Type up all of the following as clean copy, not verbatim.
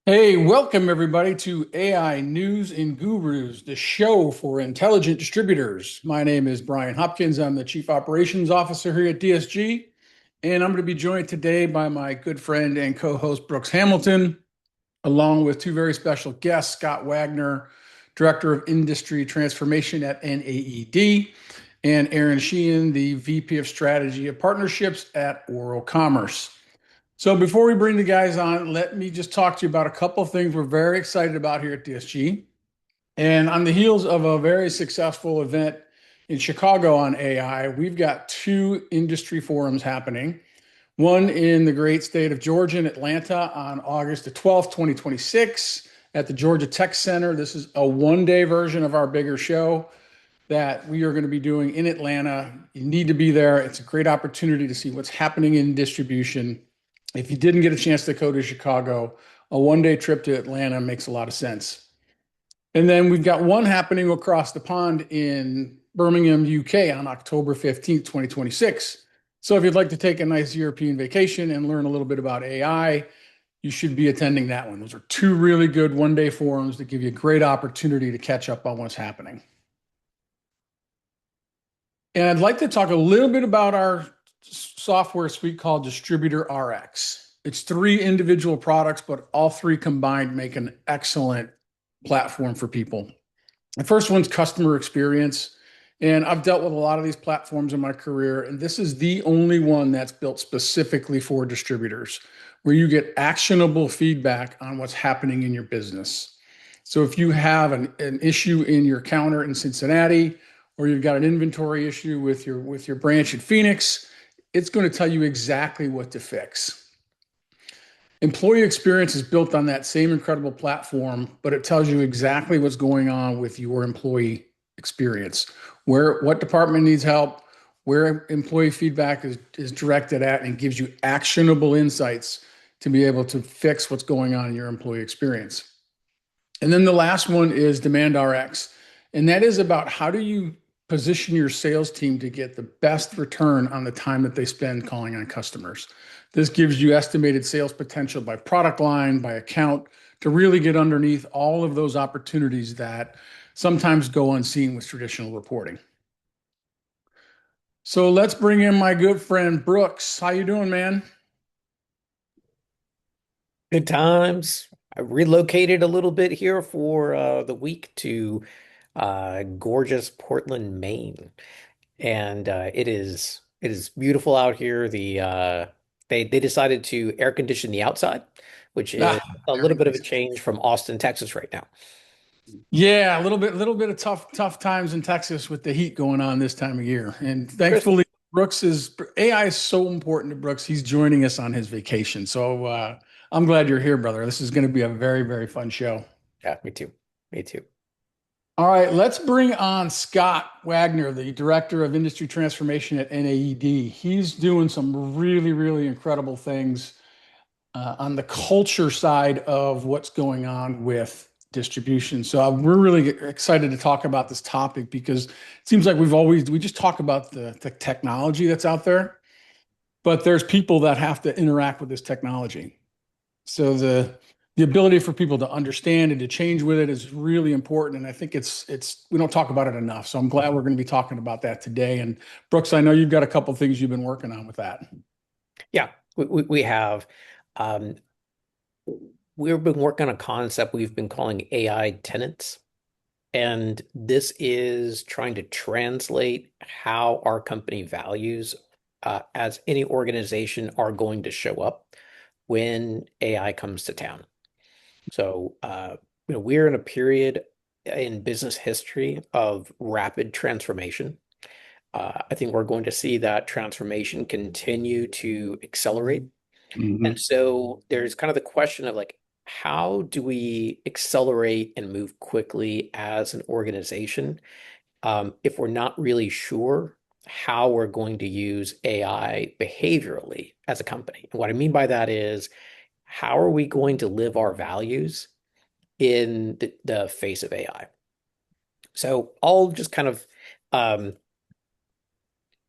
Hey, welcome everybody to AI News and Gurus, the show for intelligent distributors. My name is Brian Hopkins. I'm the Chief Operations Officer here at DSG, and I'm going to be joined today by my good friend and co-host Brooks Hamilton, along with two very special guests, Scott Wagner, Director of Industry Transformation at NAED, and Aaron Sheehan, the VP of Strategy of Partnerships at Oral Commerce. So before we bring the guys on, let me just talk to you about a couple of things we're very excited about here at DSG. And on the heels of a very successful event in Chicago on AI, we've got two industry forums happening. One in the great state of Georgia in Atlanta on August the 12th, 2026 at the Georgia Tech Center. This is a one-day version of our bigger show that we are going to be doing in Atlanta. You need to be there. It's a great opportunity to see what's happening in distribution. If you didn't get a chance to go to Chicago, a one-day trip to Atlanta makes a lot of sense. And then we've got one happening across the pond in Birmingham, UK on October 15th, 2026. So if you'd like to take a nice European vacation and learn a little bit about AI, you should be attending that one. Those are two really good one-day forums that give you a great opportunity to catch up on what's happening. And I'd like to talk a little bit about our software suite called Distributor RX. It's three individual products, but all three combined make an excellent platform for people. The first one's customer experience. And I've dealt with a lot of these platforms in my career, and this is the only one that's built specifically for distributors, where you get actionable feedback on what's happening in your business. So if you have an issue in your counter in Cincinnati, or you've got an inventory issue with your branch in Phoenix, it's going to tell you exactly what to fix. Employee experience is built on that same incredible platform, but it tells you exactly what's going on with your employee experience, what department needs help, where employee feedback is directed at, and gives you actionable insights to be able to fix what's going on in your employee experience. And then the last one is Demand RX. And that is about how do you position your sales team to get the best return on the time that they spend calling on customers. This gives you estimated sales potential by product line, by account, to really get underneath all of those opportunities that sometimes go unseen with traditional reporting. So let's bring in my good friend Brooks. How you doing, man? Good times. I relocated a little bit here for the week to gorgeous Portland, Maine, and it is beautiful out here. They decided to air condition the outside, which is Ah, a little very bit of a nice. change from Austin, Texas, right now. Yeah, a little bit of tough times in Texas with the heat going on this time of year. And Chris, thankfully, Brooks is AI is so important to Brooks. He's joining us on his vacation. So I'm glad you're here, brother. This is going to be a very, very fun show. yeah, me too, me too. All right, let's bring on Scott Wagner, the Director of Industry Transformation at NAED. He's doing some really, really incredible things on the culture side of what's going on with distribution. So we're really excited to talk about this topic because it seems like we just talk about the technology that's out there, but there's people that have to interact with this technology. So the ability for people to understand and to change with it is really important. And I think it's we don't talk about it enough. So I'm glad we're going to be talking about that today. And Brooks, I know you've got a couple things you've been working on with that. Yeah, we have. Um, we've been working on a concept we've been calling AI tenants. And this is trying to translate how our company values as any organization are going to show up when AI comes to town. So, we're in a period in business history of rapid transformation. I think we're going to see that transformation continue to accelerate. And Mhm. so there's kind of the question of like, how do we accelerate and move quickly as an organization if we're not really sure how we're going to use AI behaviorally as a company? And what I mean by that is, how are we going to live our values in the face of AI? So I'll just kind of um,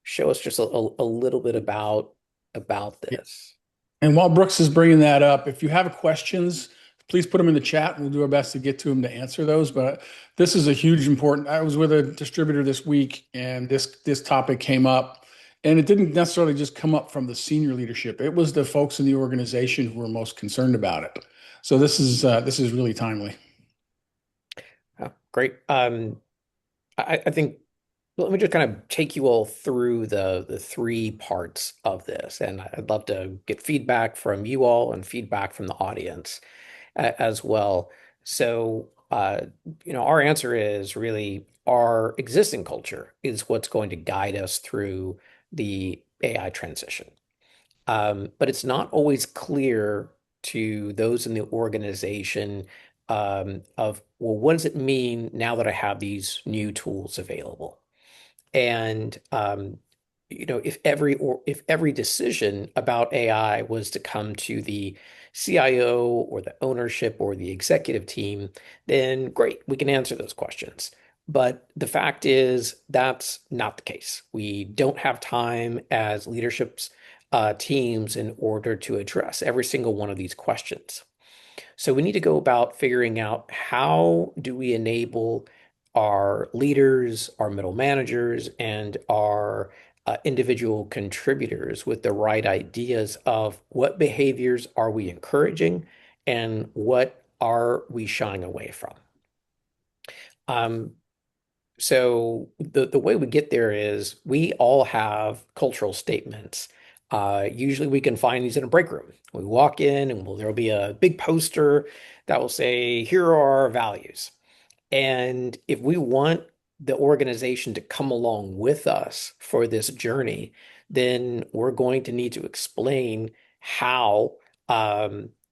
show us just a little bit about Yeah. this. And while Brooks is bringing that up, if you have questions, please put them in the chat. We'll do our best to get to them to answer those. But this is a huge important. I was with a distributor this week, and this topic came up, and it didn't necessarily just come up from the senior leadership. It was the folks in the organization who were most concerned about it. So this is really timely. Great. I think let me just kind of take you all through the three parts of this, and I'd love to get feedback from you all and feedback from the audience as well. So, our answer is really our existing culture is what's going to guide us through the AI transition. But it's not always clear to those in the organization of, well, what does it mean now that I have these new tools available? And if every decision about AI was to come to the CIO or the ownership or the executive team, then great, we can answer those questions. But the fact is that's not the case. We don't have time as leaderships teams in order to address every single one of these questions. So we need to go about figuring out how do we enable our leaders, our middle managers, and our individual contributors with the right ideas of what behaviors are we encouraging and what are we shying away from. Um, so the way we get there is we all have cultural statements. Usually we can find these in a break room. We walk in and there'll be a big poster that will say, here are our values. And if we want the organization to come along with us for this journey, then we're going to need to explain how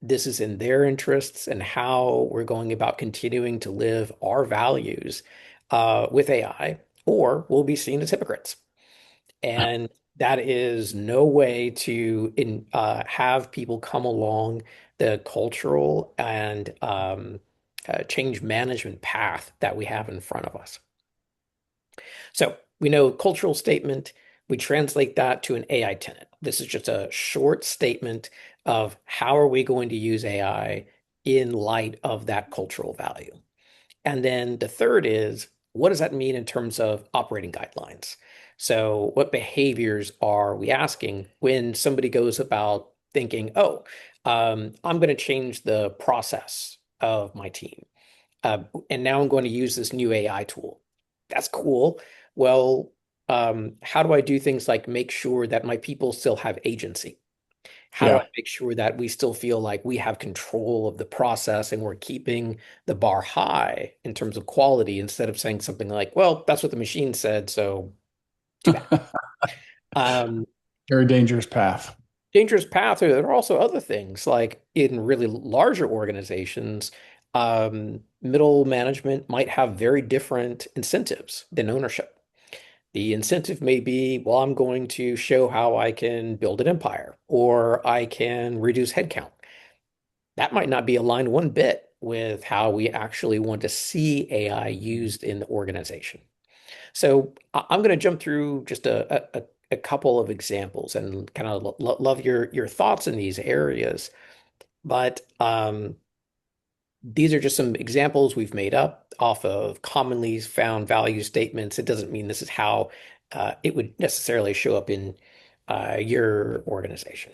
this is in their interests and how we're going about continuing to live our values with AI, or we'll be seen as hypocrites. And that is no way to have people come along the cultural and change management path that we have in front of us. So we know cultural statement, we translate that to an AI tenant. This is just a short statement of how are we going to use AI in light of that cultural value. And then the third is, what does that mean in terms of operating guidelines? So what behaviors are we asking when somebody goes about thinking, oh, I'm going to change the process of my team. And now I'm going to use this new AI tool. That's cool. Well, how do I do things like make sure that my people still have agency? How do I Yeah. make sure that we still feel like we have control of the process and we're keeping the bar high in terms of quality instead of saying something like, well, that's what the machine said, so too bad. Um, Very dangerous path. Dangerous path. There are also other things like in really larger organizations, middle management might have very different incentives than ownership. The incentive may be, well, I'm going to show how I can build an empire or I can reduce headcount. That might not be aligned one bit with how we actually want to see AI used in the organization. So I'm going to jump through just a couple of examples and kind of love your thoughts in these areas. But these are just some examples we've made up off of commonly found value statements. It doesn't mean this is how it would necessarily show up in your organization.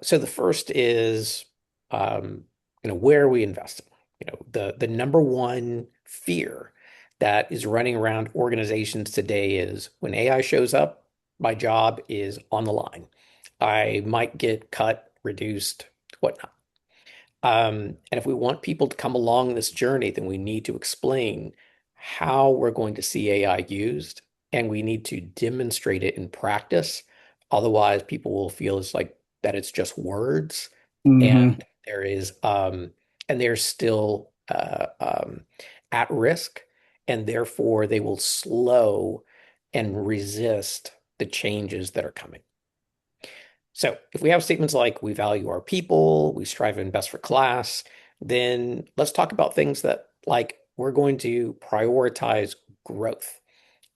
So the first is, um, where are we investing? The number one fear that is running around organizations today is when AI shows up, my job is on the line. I might get cut, reduced, whatnot. And if we want people to come along this journey, then we need to explain how we're going to see AI used, and we need to demonstrate it in practice. Otherwise, people will feel it's like that it's just words, and Hmm. there is and they're still at risk, and therefore they will slow and resist the changes that are coming. So if we have statements like we value our people, we strive and best for class, then let's talk about things that like we're going to prioritize growth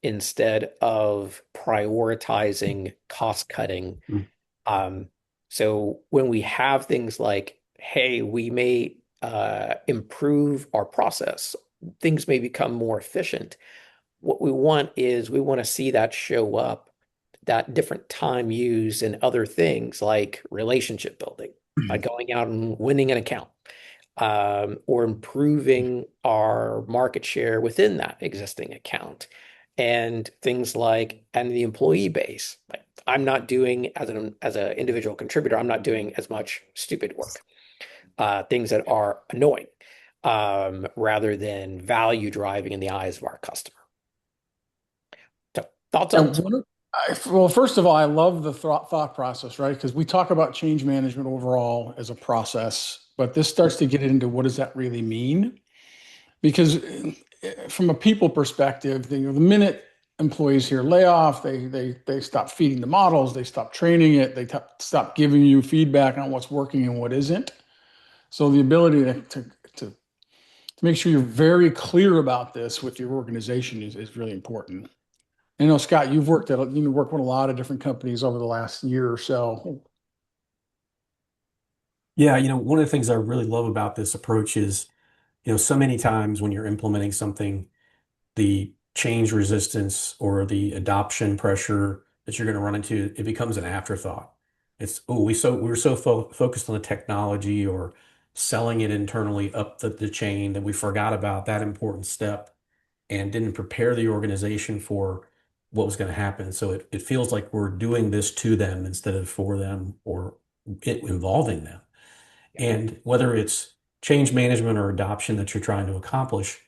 instead of prioritizing cost cutting. Um, so when we have things like hey, we may improve our process. Things may become more efficient. What we want is we want to see that show up, that different time used in other things like relationship building, like going out and winning an account, or improving our market share within that existing account. And things like, and the employee base. Like I'm not doing as an individual contributor, I'm not doing as much stupid work, things that are annoying, rather than value driving in the eyes of our customer. So thoughts Yeah, on this one? well, first of all, I love the thought process, right? Because we talk about change management overall as a process, but this starts to get into what does that really mean? Because from a people perspective, the minute employees hear layoff, they stop feeding the models, they stop training it, they stop giving you feedback on what's working and what isn't. So the ability to make sure you're very clear about this with your organization is really important. I know, Scott, you've worked with a lot of different companies over the last year or so. Yeah, one of the things I really love about this approach is, so many times when you're implementing something, the change resistance or the adoption pressure that you're going to run into, it becomes an afterthought. It's, oh, we're so focused on the technology or selling it internally up the chain that we forgot about that important step and didn't prepare the organization for what was going to happen. So it feels like we're doing this to them instead of for them or involving them. And whether it's change management or adoption that you're trying to accomplish,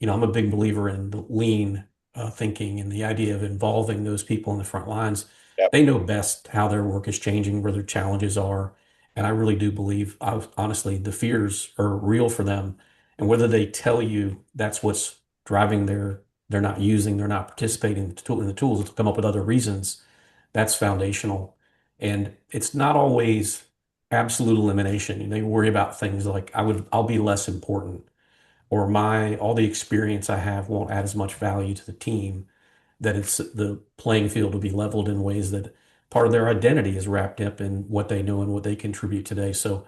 I'm a big believer in the lean thinking and the idea of involving those people in the front lines. Yep. They know best how their work is changing, where their challenges are. And I really do believe, honestly, the fears are real for them. And whether they tell you that's what's driving they're not using, they're not participating in the tools to come up with other reasons, that's foundational. And it's not always absolute elimination. They worry about things like I'll be less important, or all the experience I have won't add as much value to the team, that it's the playing field will be leveled in ways that part of their identity is wrapped up in what they know and what they contribute today. So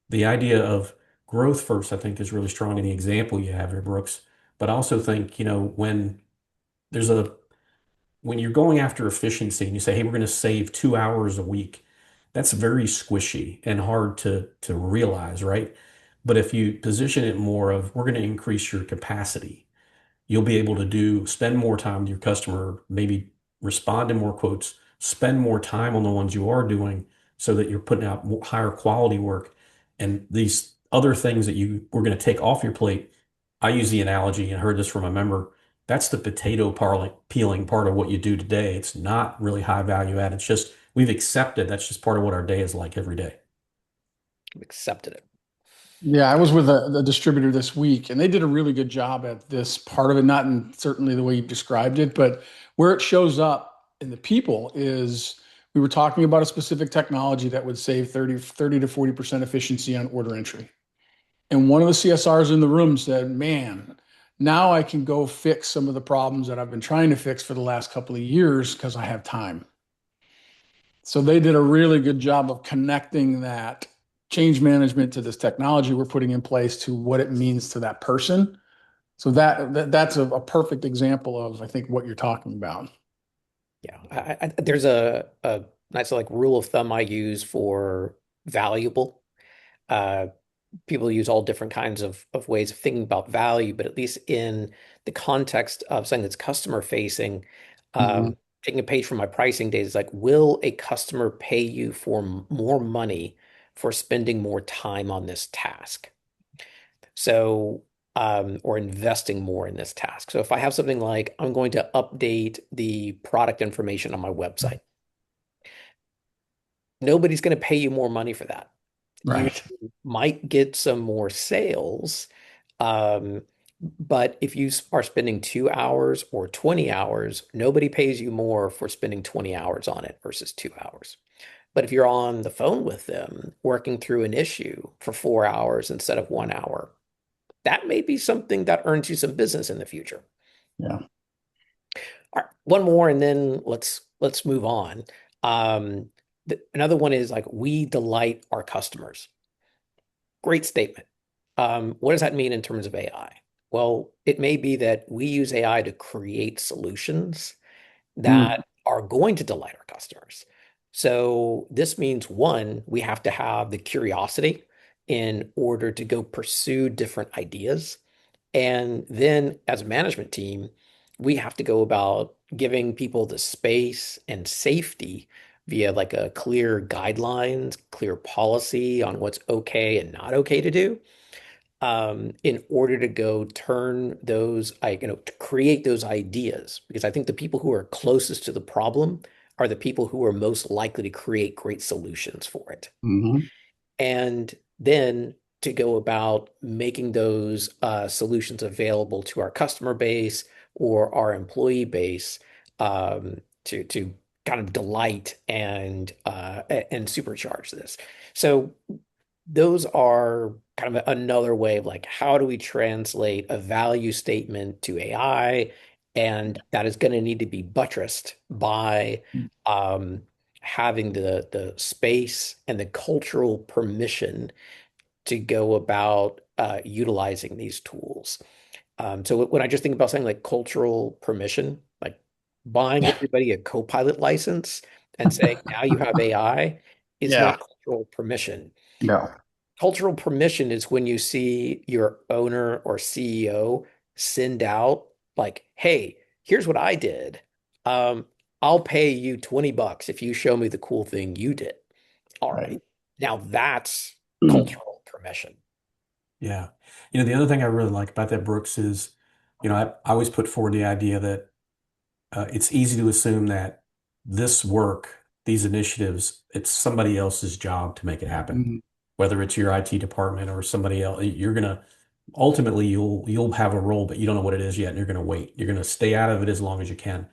the idea of growth first, I think, is really strong in the example you have here, Brooks. But I also think, there's a when you're going after efficiency and you say, hey, we're going to save 2 hours a week, that's very squishy and hard to realize, right? But if you position it more of, we're going to increase your capacity, you'll be able to spend more time with your customer, maybe respond to more quotes, spend more time on the ones you are doing so that you're putting out higher quality work. And these other things that you were going to take off your plate, I use the analogy and heard this from a member. That's the peeling part of what you do today. It's not really high value add. It's just we've accepted that's just part of what our day is like every day. I've accepted it. Yeah, I was with a distributor this week, and they did a really good job at this part of it, not in certainly the way you described it, but where it shows up in the people is we were talking about a specific technology that would save thirty to 40% efficiency on order entry. And one of the CSRs in the room said, man, now I can go fix some of the problems that I've been trying to fix for the last couple of years because I have time. So they did a really good job of connecting that change management to this technology we're putting in place to what it means to that person. So that's a perfect example of, I think, what you're talking about. Yeah, there's a nice like rule of thumb I use for valuable. Uh, People use all different kinds of ways of thinking about value, but at least in the context of something that's customer facing, Mhm. taking a page from my pricing days, is like, will a customer pay you for more money for spending more time on this task? So, or investing more in this task. So if I have something like, I'm going to update the product information on my website, nobody's going to pay you more money for that. You Right. might get some more sales, um, but if you are spending 2 hours or 20 hours, nobody pays you more for spending 20 hours on it versus 2 hours. But if you're on the phone with them, working through an issue for 4 hours instead of 1 hour, that may be something that earns you some business in the future. Yeah. All right, one more, and then let's move on. Another one is like we delight our customers. Great statement. What does that mean in terms of AI? Well, it may be that we use AI to create solutions Mm, that are going to delight our customers. So this means one, we have to have the curiosity in order to go pursue different ideas. And then as a management team, we have to go about giving people the space and safety via like a clear guidelines, clear policy on what's okay and not okay to do, in order to go turn those, to create those ideas. Because I think the people who are closest to the problem are the people who are most likely to create great solutions for it. mhm. And then to go about making those solutions available to our customer base or our employee base, to kind of delight and supercharge this. So those are kind of another way of like, how do we translate a value statement to AI? And that is going to need to be buttressed by um, having the space and the cultural permission to go about utilizing these tools. So when I just think about something like cultural permission, like buying everybody a Copilot license and saying, now you have AI, is Yeah. not cultural permission. No. Cultural permission is when you see your owner or CEO send out like, hey, here's what I did. Um, I'll pay you $20 if you show me the cool thing you did. All Right. right. Now that's Mm, cultural permission. Yeah. The other thing I really like about that, Brooks, is, I always put forward the idea that it's easy to assume that this work, these initiatives, it's somebody else's job to make it happen. mm, Whether it's your IT department or somebody else, you're gonna ultimately you'll have a role, but you don't know what it is yet, and you're gonna wait. You're gonna stay out of it as long as you can.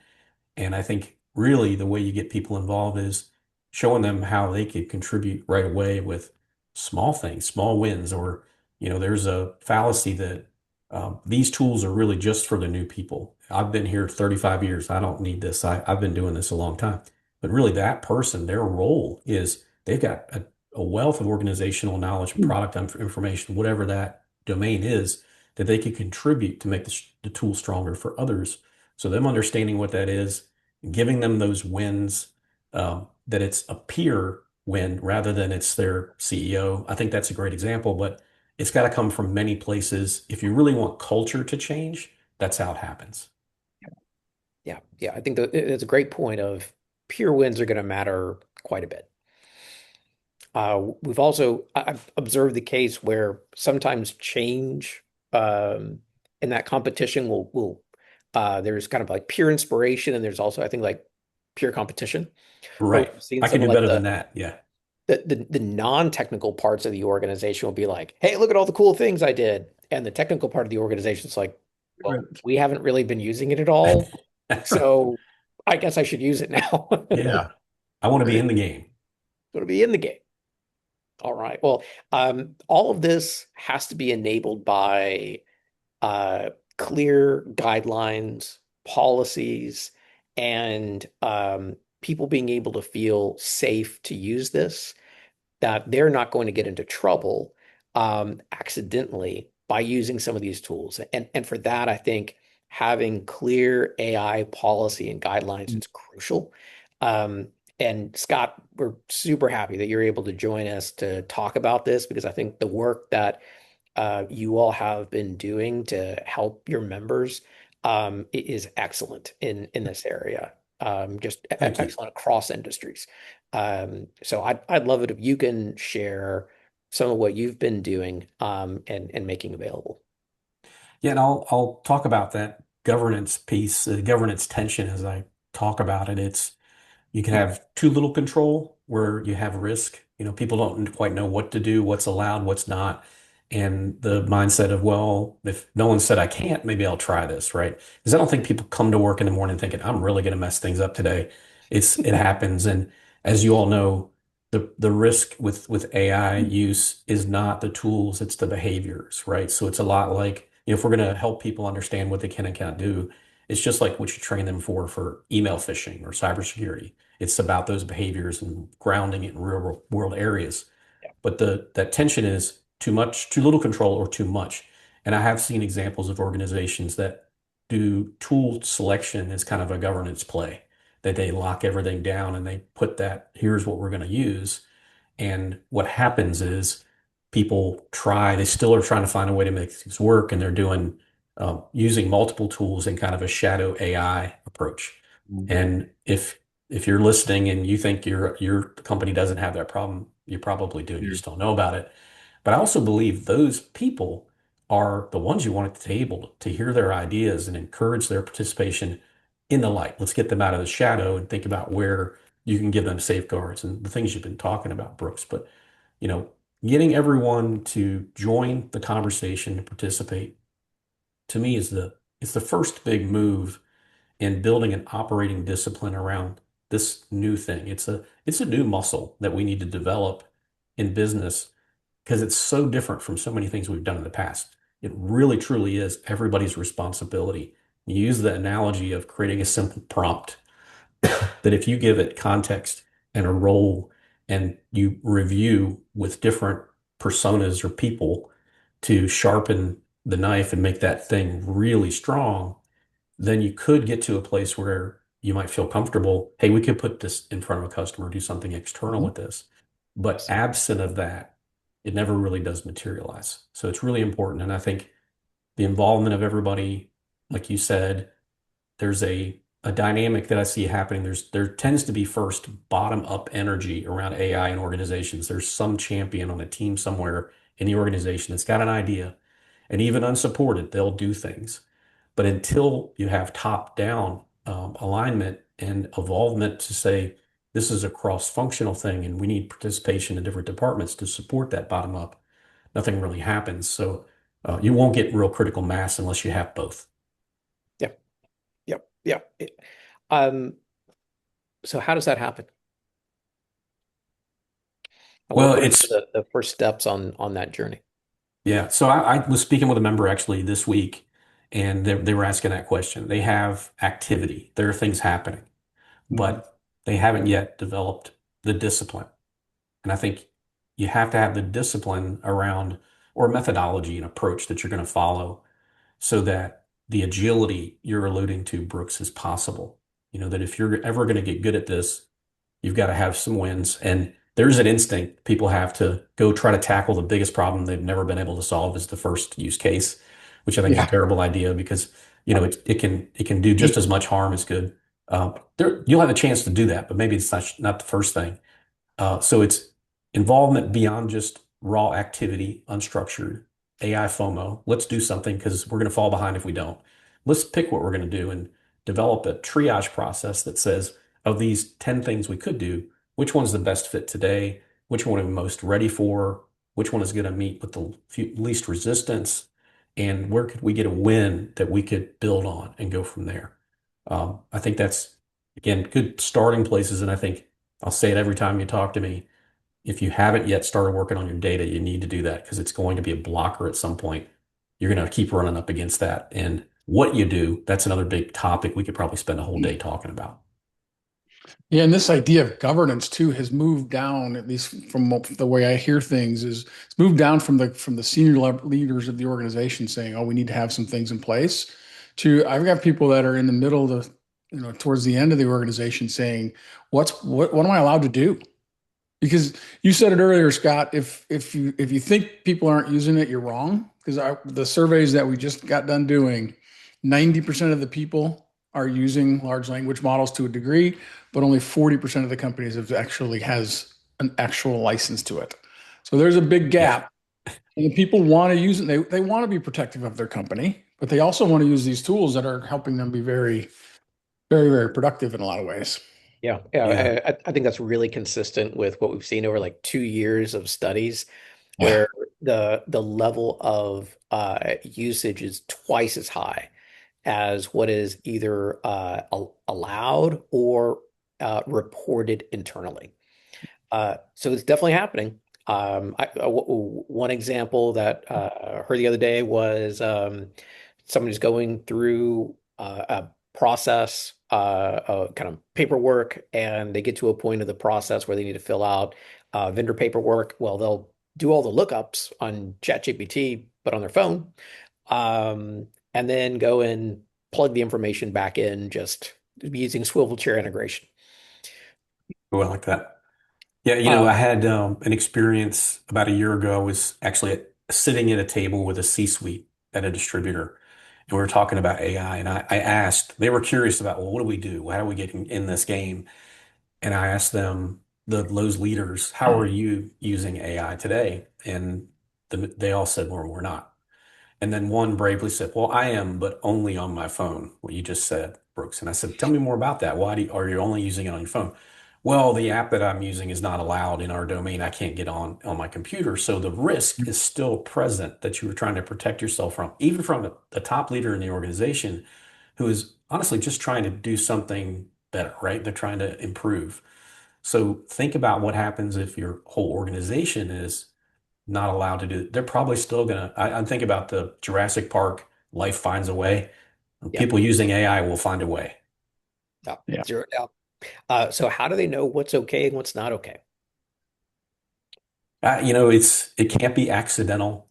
And I think really the way you get people involved is showing them how they could contribute right away with small things, small wins, or, there's a fallacy that these tools are really just for the new people. I've been here 35 years. I don't need this. I've been doing this a long time. But really, that person, their role is they've got a wealth of organizational knowledge, mm. product information, whatever that domain is, that they could contribute to make the tool stronger for others. So them understanding what that is, giving them those wins, that it's a peer win rather than it's their CEO. I think that's a great example, but it's got to come from many places. If you really want culture to change, that's how it happens. Yeah. Yeah. I think that it's a great point of peer wins are going to matter quite a bit. We've also I've observed the case where sometimes change in that competition will there's kind of like peer inspiration and there's also I think like peer competition where Right. we've seen I some can of do like better than that. Yeah. the non-technical parts of the organization will be like, hey, look at all the cool things I did. And the technical part of the organization is like, well, Right. we haven't really been using it at all. Right. So I guess I should use it now. Yeah. I want to be Right. in the game. It'll be in the game. All right. Well, all of this has to be enabled by uh, clear guidelines, policies, and people being able to feel safe to use this, that they're not going to get into trouble accidentally by using some of these tools. And for that, I think having clear AI policy and guidelines Mm. is crucial. Um, and Scott, we're super happy that you're able to join us to talk about this because I think the work that you all have been doing to help your members is excellent in this area. Just Thank you. excellent across industries. So I'd love it if you can share some of what you've been doing and making available. Yeah, and I'll talk about that governance piece, governance tension as I talk about it. You can have too little control where you have risk. People don't quite know what to do, what's allowed, what's not. And the mindset of, well, if no one said I can't, maybe I'll try this, right? Because I don't think people come to work in the morning thinking, I'm really going to mess things up today. It happens. And as you all know, the risk with AI use is not the tools, it's the behaviors, right? So it's a lot like, if we're going to help people understand what they can and can't do, it's just like what you train them for email phishing or cybersecurity. It's about those behaviors and grounding it in real world areas. Yeah. But that tension is too much, too little control, or too much. And I have seen examples of organizations that do tool selection as kind of a governance play, that they lock everything down and they put that, here's what we're going to use. And what happens is people try, they still are trying to find a way to make things work, and they're doing using multiple tools in kind of a shadow AI approach. Mhm. And if you're listening and you think your company doesn't have that problem, you probably do, and you Yeah. just don't know about it. But I also believe those people are the ones you want at the table to hear their ideas and encourage their participation in the light. Let's get them out of the shadow and think about where you can give them safeguards and the things you've been talking about, Brooks. But, you know, getting everyone to join the conversation and participate to me is it's the first big move in building an operating discipline around this new thing. It's a new muscle that we need to develop in business because it's so different from so many things we've done in the past. It really truly is everybody's responsibility. You use the analogy of creating a simple prompt that if you give it context and a role and you review with different personas or people to sharpen the knife and make that thing really strong, then you could get to a place where you might feel comfortable. Hey, we could put this in front of a customer, do something external Mhm. with this. But absent of that, it never really does materialize. So it's really important. And I think the involvement of everybody, like you said, there's a dynamic that I see happening. There tends to be first bottom up energy around AI in organizations. There's some champion on a team somewhere in the organization that's got an idea, and even unsupported, they'll do things. But until you have top down alignment and involvement to say this is a cross functional thing and we need participation in different departments to support that bottom up, nothing really happens. So you won't get real critical mass unless you have both. Yep. Yep. Yep. Um, so how does that happen? And Well, what are some it's of the first steps on that journey? Yeah. So I was speaking with a member actually this week, and they were asking that question. They have activity, there are things happening, Mhm. but they haven't yet developed the discipline. And I think you have to have the discipline around or methodology and approach that you're going to follow so that the agility you're alluding to, Brooks, is possible. You know, that if you're ever going to get good at this, you've got to have some wins. And there's an instinct people have to go try to tackle the biggest problem they've never been able to solve as the first use case, which I think is a Yeah. terrible idea because, you know, it can do just as much harm as good. You'll have a chance to do that, but maybe it's not the first thing. So it's involvement beyond just raw activity, unstructured AI FOMO. Let's do something because we're going to fall behind if we don't. Let's pick what we're going to do and develop a triage process that says, of these 10 things we could do, which one's the best fit today? Which one are we most ready for? Which one is going to meet with the least resistance? And where could we get a win that we could build on and go from there? I think that's, again, good starting places. And I think I'll say it every time you talk to me. If you haven't yet started working on your data, you need to do that because it's going to be a blocker at some point. You're going to keep running up against that. And what you do, that's another big topic we could probably spend a whole day talking about. Yeah, and this idea of governance too has moved down, at least from the way I hear things, is it's moved down from the senior leaders of the organization saying, "Oh, we need to have some things in place," to I've got people that are in the middle of towards the end of the organization saying, what am I allowed to do?" Because you said it earlier, Scott, if you think people aren't using it, you're wrong. Because the surveys that we just got done doing, 90% of the people are using large language models to a degree, but only 40% of the companies have actually has an actual license to it. So there's a big Yeah. gap. And the people want to use it. They want to be protective of their company, but they also want to use these tools that are helping them be very, very, very productive in a lot of ways. Yeah, Yeah. yeah. I think that's really consistent with what we've seen over like 2 years of studies, Yeah. where the level of usage is twice as high as what is either allowed or reported internally. So it's definitely happening. One example that I heard the other day was somebody's going through a process, kind of paperwork, and they get to a point of the process where they need to fill out vendor paperwork. Well, they'll do all the lookups on ChatGPT, but on their phone, and then go and plug the information back in just using swivel chair integration. Oh, I like that. Yeah, Uh, I had an experience about a year ago. I was actually sitting at a table with a C-suite at a distributor, and we were talking about AI. And I asked, they were curious about, well, what do we do? How do we get in this game? And I asked them, those leaders, how are you using AI today? And they all said, well, we're not. And then one bravely said, well, I am, but only on my phone, what you just said, Brooks. And I said, tell me more about that. Are you only using it on your phone? Well, the app that I'm using is not allowed in our domain. I can't get on my computer. So the risk is still present that you were trying to protect yourself from, even from the top leader in the organization who is honestly just trying to do something better, right? They're trying to improve. So think about what happens if your whole organization is not allowed to do. They're probably still gonna. I'm thinking about the Jurassic Park. Life finds a way. yeah, People using AI will find a way. yeah, Yeah. zero doubt. So how do they know what's okay and what's not okay? It can't be accidental.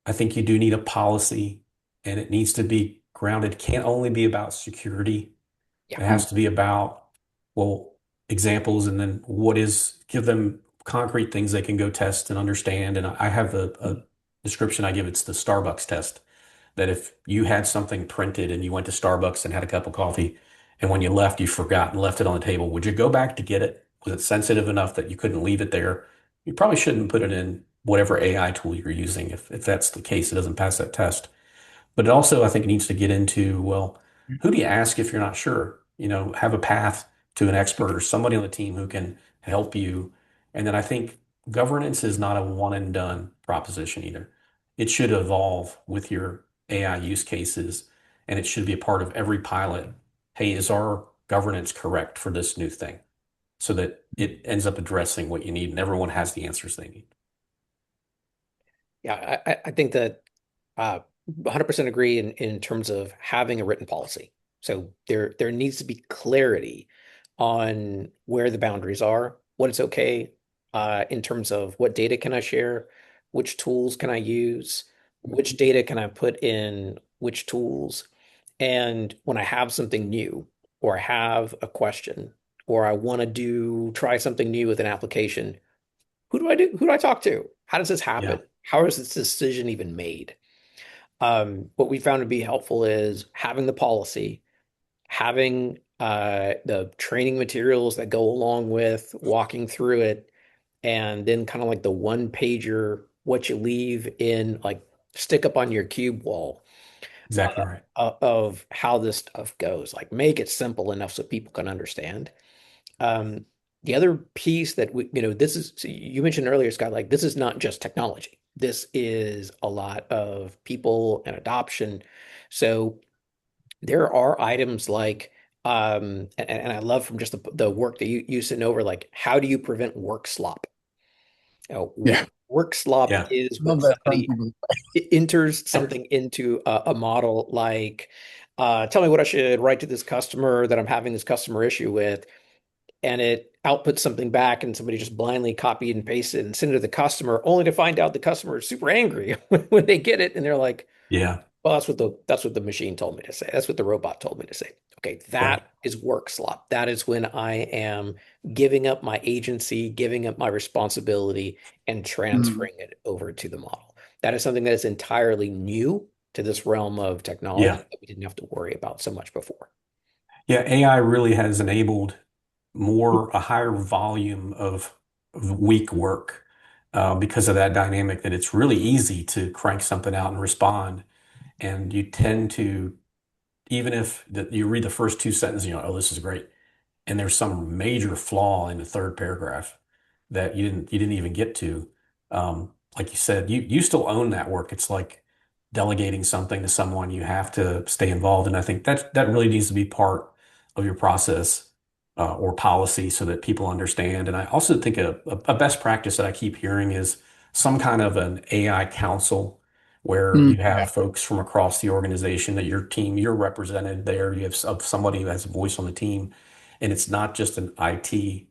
I think you do need a policy, and it needs to be grounded. It can't only be about security. Yeah, It has to be about, well, examples, and then give them concrete things they can go test and understand. And I have a description I give. It's the Starbucks test. That if you had something printed and you went to Starbucks and had a cup of coffee, and when you left, you forgot and left it on the table, would you go back to get it? Was it sensitive enough that you couldn't leave it there? You probably shouldn't put it in whatever AI tool you're using. If that's the case, it doesn't pass that test. But it also, I think, needs to get into, well, who do you ask if you're not sure? Have a path to an expert or somebody on the team who can help you. And then I think governance is not a one and done proposition either. It should evolve with your AI use cases, and it should be a part of every pilot. Hey, is our governance correct for this new thing? So that it ends up addressing what you need and everyone has the answers they need. yeah, I think that 100% agree in terms of having a written policy. So there needs to be clarity on where the boundaries are, what is okay, in terms of what data can I share, which tools can I use, which data can I put in which tools, and when I have something new, or I have a question, or I want to try something new with an application, who do I do? Who do I talk to? How does this Yeah, happen? How is this decision even made? What we found to be helpful is having the policy, having the training materials that go along with walking through it, and then kind of like the one pager, what you leave in, like, stick up on your cube wall, exactly right. of how this stuff goes. Like, make it simple enough so people can understand. Um, the other piece that this is, so you mentioned earlier, Scott, like, this is not just technology. This is a lot of people and adoption. So there are items like, and I love from just the work that you sent over, like, how do you prevent work slop? Yeah. Work slop Yeah, is when Love that term. somebody enters something into a model like, tell me what I should write to this customer that I'm having this customer issue with, and it outputs something back, and somebody just blindly copied and pasted and sent it to the customer, only to find out the customer is super angry when they get it, and they're like, yeah, well, that's what the machine told me to say. That's what the robot told me to say. Okay, right. that is work slop. That is when I am giving up my agency, giving up my responsibility, and Mm. transferring it over to the model. That is something that is entirely new to this realm of technology Yeah. that we didn't have to worry about so much before. Yeah, AI really has enabled a higher volume of week work because of that dynamic that it's really easy to crank something out and respond. And you tend to, even if you read the first two sentences, oh, this is great. And there's some major flaw in the third paragraph that you didn't even get to. Like you said, you still own that work. It's like delegating something to someone. You have to stay involved, and I think that really needs to be part of your process or policy so that people understand. And I also think a best practice that I keep hearing is some kind of an AI council where Mm. you Yeah. have folks from across the organization that your team, you're represented there. You have somebody who has a voice on the team, and it's not just an IT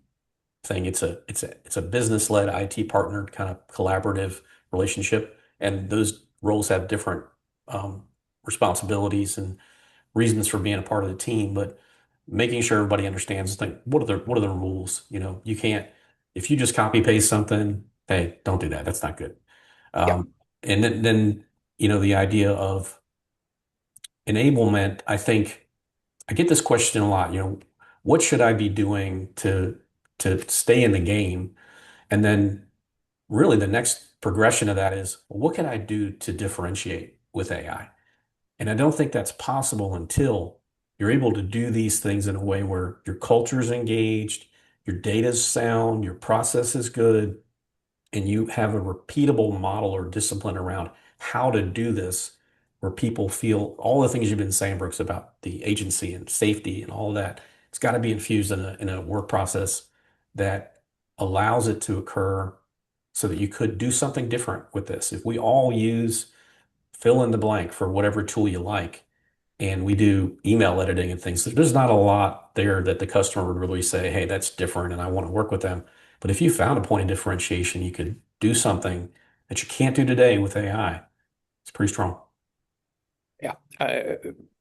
thing. It's a business-led IT partner kind of collaborative relationship, and those roles have different um, responsibilities and reasons for being a part of the team. But making sure everybody understands, like, what are the rules? You can't, if you just copy paste something, hey, don't do that. That's not good. Yeah. Um, and then the idea of enablement, I think I get this question a lot, what should I be doing to stay in the game? And then really the next progression of that is, well, what can I do to differentiate with AI? And I don't think that's possible until you're able to do these things in a way where your culture is engaged, your data's sound, your process is good, and you have a repeatable model or discipline around how to do this, where people feel all the things you've been saying, Brooks, about the agency and safety and all that. It's got to be infused in a work process that allows it to occur so that you could do something different with this. If we all use fill in the blank for whatever tool you like, and we do email editing and things. There's not a lot there that the customer would really say, hey, that's different and I want to work with them. But if you found a point of differentiation, you could do something that you can't do today with AI. It's pretty strong. Yeah, I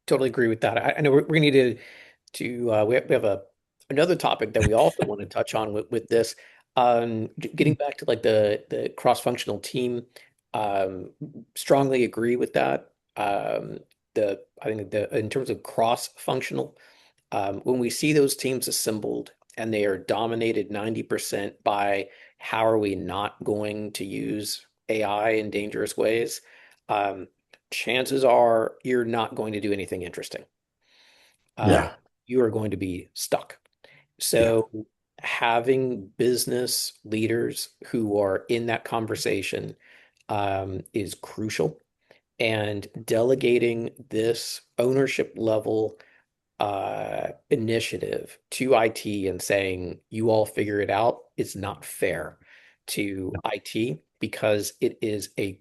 totally agree with that. I know we need to we have another topic that we also want to touch on with this. Getting back to like the cross-functional team, um, strongly agree with that. The I think the in terms of cross-functional, when we see those teams assembled and they are dominated 90% by how are we not going to use AI in dangerous ways, um, chances are you're not going to do anything interesting. Uh, Yeah. you are going to be stuck. Yeah. So having business leaders who are in that conversation is crucial. And delegating this ownership level initiative to IT and saying, you all figure it out is not fair to IT because it is a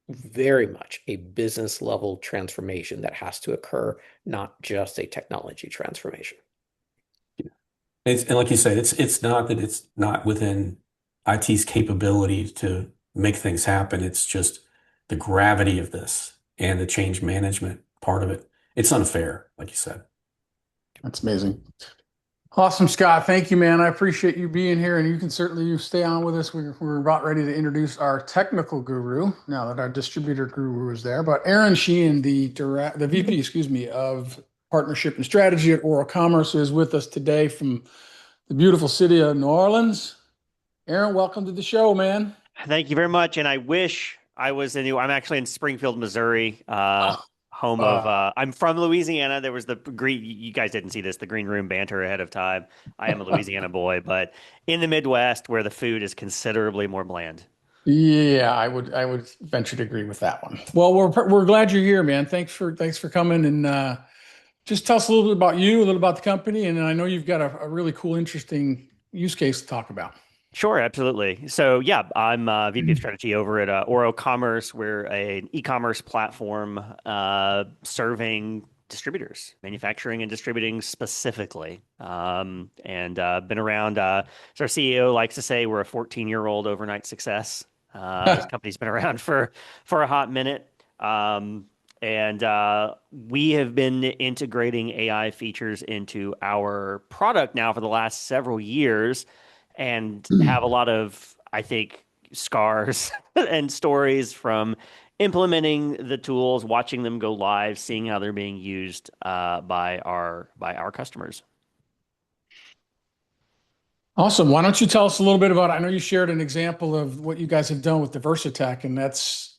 very much a business level transformation that has to occur, not just a technology transformation. And like you said, it's not that it's not within IT's capability to make things happen. It's just the gravity of this and the change management part of it. It's unfair, like you said. That's amazing. Awesome, Scott. Thank you, man. I appreciate you being here, and you can certainly you stay on with us. We're about ready to introduce our technical guru now that our distributor guru is there. But Aaron Sheehan, the VP, excuse me, of partnership and strategy at Oral Commerce, is with us today from the beautiful city of New Orleans. Aaron, welcome to the show, man. Thank you very much. And I wish I was in I'm actually in Springfield, Missouri, Oh, home of, uh, I'm from Louisiana. There was the green, you guys didn't see this, the green room banter ahead of time. I am a Louisiana boy, but in the Midwest where the food is considerably more bland. yeah, I would venture to agree with that one. Well, we're glad you're here, man. Thanks for coming and just tell us a little bit about you, a little about the company, and I know you've got a really cool, interesting use case to talk about. Sure, absolutely. So yeah, I'm VP of strategy over at Oro Commerce. We're an e-commerce platform serving distributors, manufacturing and distributing specifically. And been around. As our CEO likes to say, we're a 14-year-old overnight success. This company's been around for a hot minute. And we have been integrating AI features into our product now for the last several years and have a lot of, I think, scars and stories from implementing the tools, watching them go live, seeing how they're being used by our customers. Awesome. Why don't you tell us a little bit about, I know you shared an example of what you guys have done with Diversitech, and that's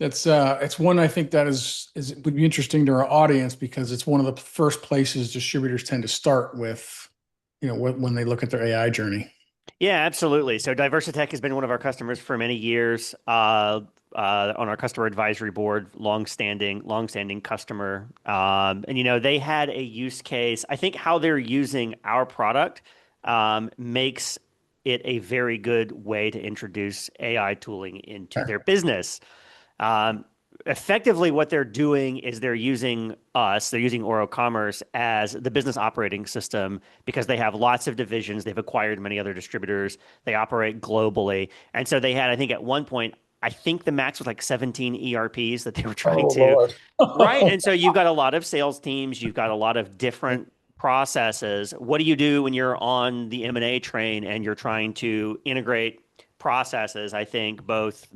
it's one I think that is would be interesting to our audience because it's one of the first places distributors tend to start with, when they look at their AI journey. Yeah, absolutely. So Diversitech has been one of our customers for many years. On our customer advisory board, longstanding customer. And they had a use case. I think how they're using our product makes it a very good way to introduce AI tooling into their business. Um, effectively what they're doing is they're using us, they're using Oro Commerce as the business operating system because they have lots of divisions. They've acquired many other distributors. They operate globally. And so they had, I think at one point, I think the max was like 17 ERPs that they were trying Oh, to, Lord. right? And so you've got a lot of sales teams, you've got a lot of different processes. What do you do when you're on the M&A train and you're trying to integrate processes? I think both,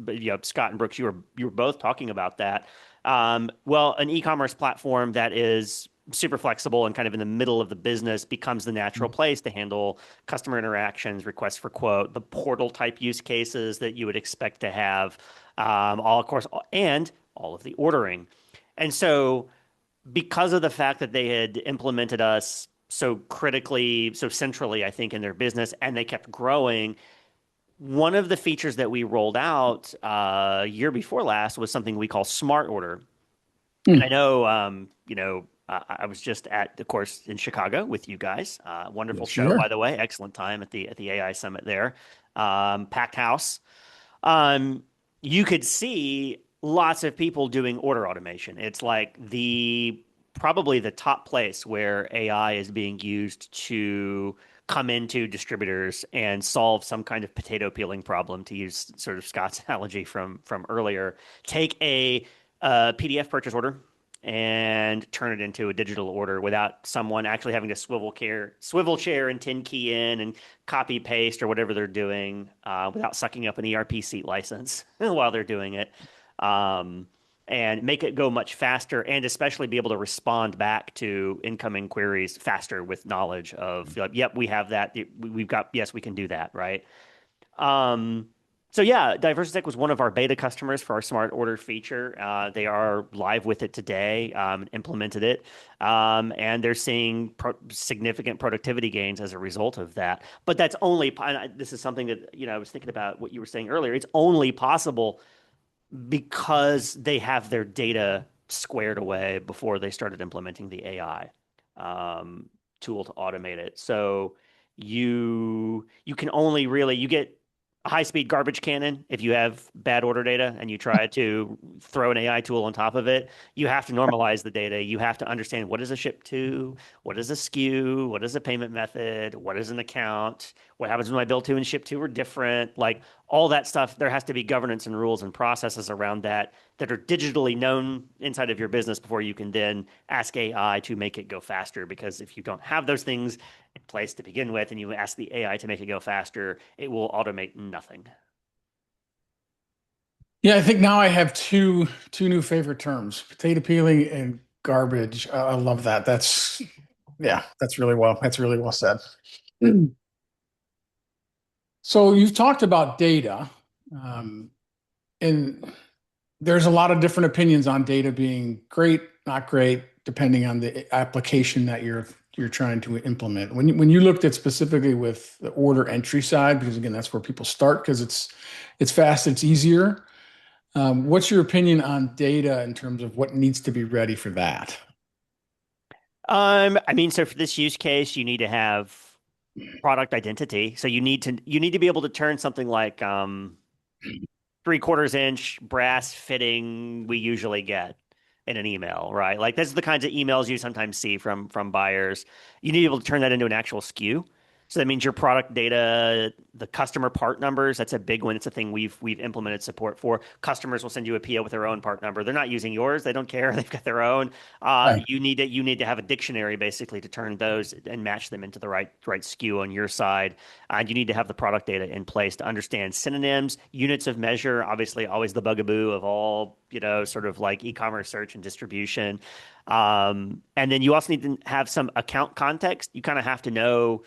Scott and Brooks, you were both talking about that. Well, an e-commerce platform that is super flexible and kind of in the middle of the business becomes the natural place to handle customer interactions, requests for quote, the portal type use cases that you would expect to have, all of course, and all of the ordering. And so, because of the fact that they had implemented us so critically, so centrally, I think, in their business, and they kept growing, one of the features that we rolled out year before last was something we call Smart Order. And I Hmm. know, I was just at the course in Chicago with you guys. Wonderful Yes, you show, by were. the way. Excellent time at the AI Summit there. Packed house. Um, you could see lots of people doing order automation. It's like the probably the top place where AI is being used to come into distributors and solve some kind of potato peeling problem, to use sort of Scott's analogy from earlier. Take a PDF purchase order and turn it into a digital order without someone actually having to swivel chair and 10 key in and copy paste or whatever they're doing, without sucking up an ERP seat license while they're doing it, um, and make it go much faster, and especially be able to respond back to incoming queries faster with knowledge of, like, yep, we have that. We've got, yes, we can do that, right? Um, so yeah, DiversiTech was one of our beta customers for our smart order feature. They are live with it today, implemented it, and they're seeing significant productivity gains as a result of that. But that's only, this is something that, I was thinking about what you were saying earlier. It's only possible because they have their data squared away before they started implementing the AI um, tool to automate it. So you can only really, you get a high-speed garbage cannon if you have bad order data and you try to throw an AI tool on top of it. You have to normalize the data. You have to understand, what is a ship to, what is a SKU, what is a payment method, what is an account, what happens when my bill to and ship to are different. Like, all that stuff, there has to be governance and rules and processes around that that are digitally known inside of your business before you can then ask AI to make it go faster. Because if you don't have those things in place to begin with and you ask the AI to make it go faster, it will automate nothing. Yeah, I think now I have two new favorite terms: potato peeling and garbage. I love that. That's really well said. So you've talked about data, um, and there's a lot of different opinions on data being great, not great, depending on the application that you're trying to implement. When you looked at specifically with the order entry side, because again, that's where people start because it's fast, it's easier. What's your opinion on data in terms of what needs to be ready for that? I mean, so for this use case, you need to have product identity. So you need to be able to turn something like 3/4 inch brass fitting we usually get in an email, right? Like, this is the kinds of emails you sometimes see from buyers. You need to be able to turn that into an actual SKU. So that means your product data, the customer part numbers, that's a big one. It's a thing we've implemented support for. Customers will send you a PO with their own part number. They're not using yours. They don't care. They've got their own. Right. You need to have a dictionary basically to turn those and match them into the right SKU on your side. And you need to have the product data in place to understand synonyms, units of measure, obviously always the bugaboo of all, sort of like e-commerce search and distribution. And then you also need to have some account context. You kind of have to know,